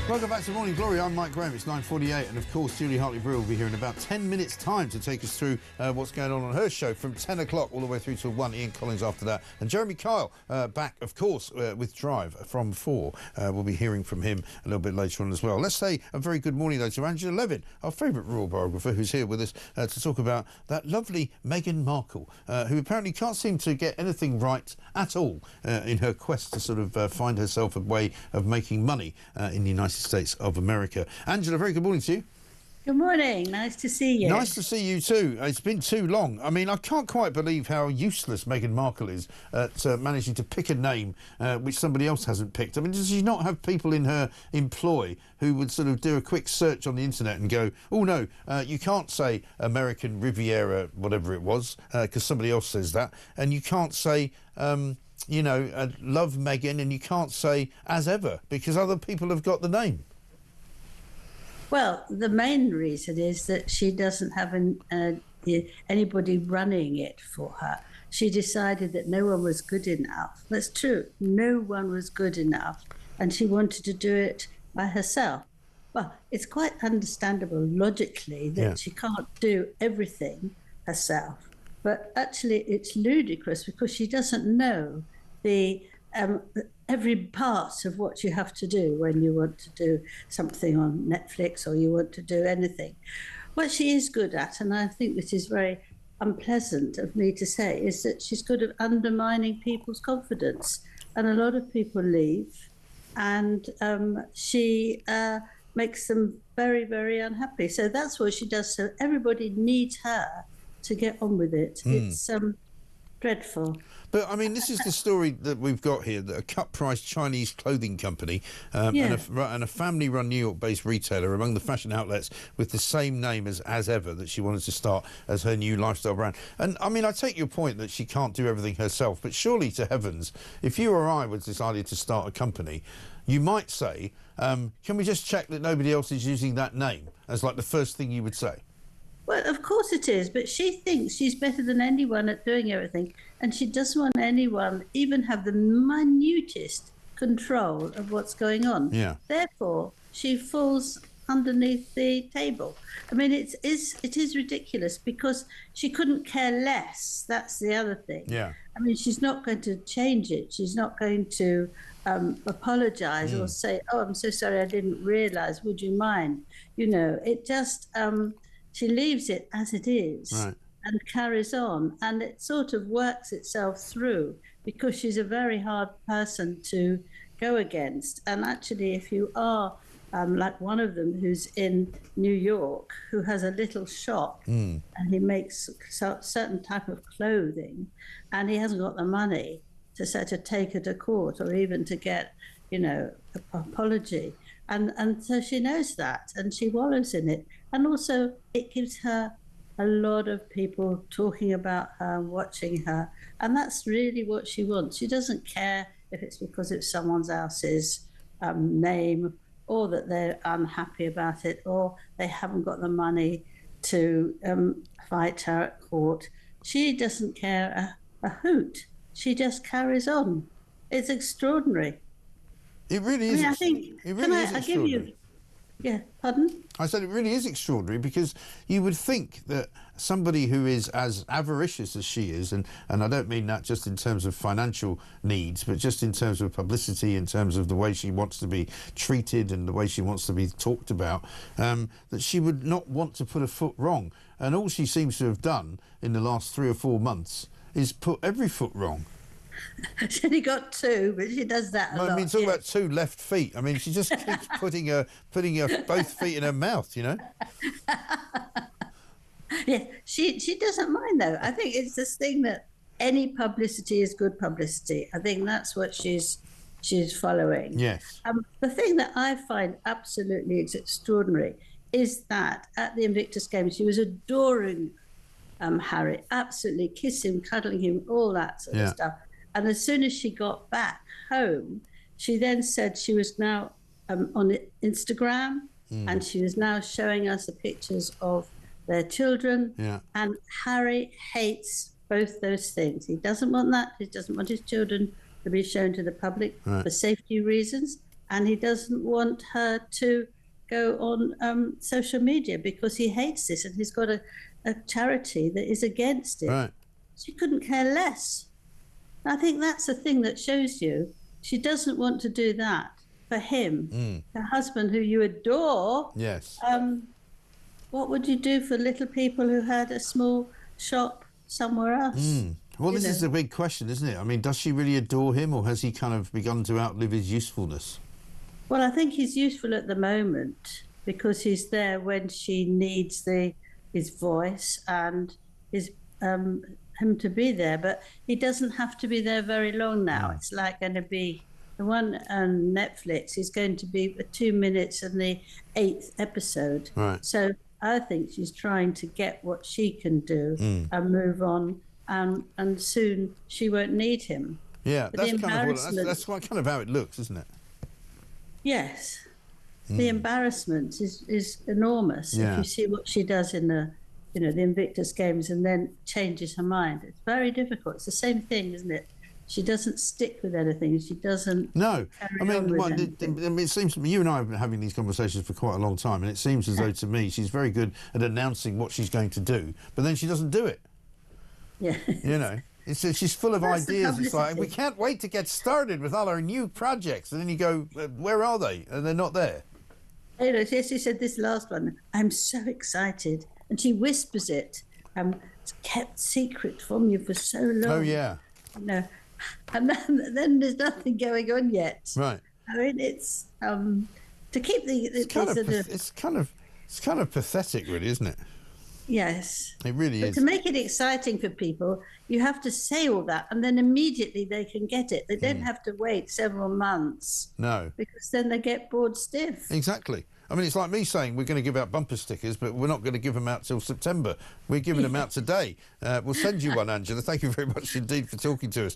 Welcome back to Morning Glory. I'm Mike Graham. It's 9:48, and of course Julie Hartley-Brewer will be here in about 10 minutes' time to take us through what's going on her show from 10 o'clock all the way through till 1. Ian Collins after that, and Jeremy Kyle back, of course, with Drive from 4. We'll be hearing from him a little bit later on as well. Let's say a very good morning though to Angela Levin, our favourite royal biographer, who's here with us to talk about that lovely Meghan Markle, who apparently can't seem to get anything right at all in her quest to sort of find herself a way of making money in the United States of America. Angela, very good morning to you. Good morning. Nice to see you. Nice to see you too. It's been too long. I mean, I can't quite believe how useless Meghan Markle is at managing to pick a name which somebody else hasn't picked. I mean, does she not have people in her employ who would sort of do a quick search on the internet and go, oh no, you can't say American Riviera, whatever it was, because somebody else says that, and you can't say you know, love Meghan, and you can't say as ever because other people have got the name. Well, the main reason is that she doesn't have anybody running it for her. She decided that no one was good enough. That's true. No one was good enough, and she wanted to do it by herself. Well, it's quite understandable logically that she can't do everything herself. But actually, it's ludicrous because she doesn't know the every part of what you have to do when you want to do something on Netflix or you want to do anything. What she is good at, and I think this is very unpleasant of me to say, is that she's good at undermining people's confidence. And a lot of people leave, and she makes them very, very unhappy. So that's what she does. So everybody needs her to get on with it. It's dreadful. But, I mean, this is the story that we've got here, that a cut-price Chinese clothing company and a family-run New York-based retailer among the fashion outlets with the same name as ever that she wanted to start as her new lifestyle brand. And, I mean, I take your point that she can't do everything herself, but surely to heavens, if you or I was decided to start a company, you might say, can we just check that nobody else is using that name, as like the first thing you would say? Well, of course it is, but she thinks she's better than anyone at doing everything, and she doesn't want anyone even have the minutest control of what's going on. Yeah. Therefore, she falls underneath the table. I mean, it is ridiculous because she couldn't care less. That's the other thing. Yeah. I mean, she's not going to change it. She's not going to apologise or say, "Oh, I'm so sorry, I didn't realise. Would you mind?" You know, it just. She leaves it as it is and carries on, and it sort of works itself through because she's a very hard person to go against. And actually, if you are like one of them who's in New York, who has a little shop and he makes a certain type of clothing, and he hasn't got the money to take her to court or even to get, you know, an apology. And so she knows that, and she wallows in it. And also, it gives her a lot of people talking about her, watching her. And that's really what she wants. She doesn't care if it's because it's someone else's name, or that they're unhappy about it, or they haven't got the money to fight her at court. She doesn't care a hoot. She just carries on. It's extraordinary. It really is. I mean, I think, it really is extraordinary. Yeah, pardon? I said it really is extraordinary because you would think that somebody who is as avaricious as she is, and I don't mean that just in terms of financial needs, but just in terms of publicity, in terms of the way she wants to be treated and the way she wants to be talked about, that she would not want to put a foot wrong. And all she seems to have done in the last 3 or 4 months is put every foot wrong. She only got 2, but she does that a lot. I mean, talk about 2 left feet. I mean, she just keeps putting her both feet in her mouth, you know. Yeah, she doesn't mind though. I think it's this thing that any publicity is good publicity. I think that's what she's following. Yes. The thing that I find absolutely extraordinary is that at the Invictus Games, she was adoring Harry, absolutely kissing him, cuddling him, all that sort of stuff. And as soon as she got back home, she then said she was now on Instagram, and she was now showing us the pictures of their children. Yeah. And Harry hates both those things. He doesn't want that. He doesn't want his children to be shown to the public for safety reasons. and he doesn't want her to go on social media because he hates this, and he's got a charity that is against it. Right. She couldn't care less. I think that's the thing that shows you she doesn't want to do that for him, her husband who you adore. Yes. What would you do for little people who had a small shop somewhere else? Well, this is a big question, isn't it? I mean, does she really adore him, or has he kind of begun to outlive his usefulness? Well, I think he's useful at the moment because he's there when she needs his voice and him to be there. But he doesn't have to be there very long now. It's like going to be the one on Netflix is going to be 2 minutes in the 8th episode. Right. So I think she's trying to get what she can do and move on, and soon she won't need him. Yeah, But that's kind of how it looks, isn't it? Yes. The embarrassment is enormous. Yeah. If you see what she does in the Invictus Games and then changes her mind. It's very difficult. It's the same thing, isn't it? She doesn't stick with anything. She doesn't. No, carry I mean, on with anything. it seems to me you and I have been having these conversations for quite a long time, and it seems as though to me she's very good at announcing what she's going to do, but then she doesn't do it. Yeah. You know, she's full of That's the ideas. It's like, publicity. we can't wait to get started with all our new projects, and then you go, where are they? And they're not there. You know, she said this last one, I'm so excited. And she whispers it. It's kept secret from you for so long. Oh yeah. You know, and then there's nothing going on yet. Right. I mean, it's to keep It's kind of pathetic, really, isn't it? Yes. It really But is. to make it exciting for people, you have to say all that, and then immediately they can get it. They don't have to wait several months. No. Because then they get bored stiff. Exactly. I mean, it's like me saying we're going to give out bumper stickers, but we're not going to give them out till September. We're giving them out today. We'll send you one, Angela. Thank you very much indeed for talking to us.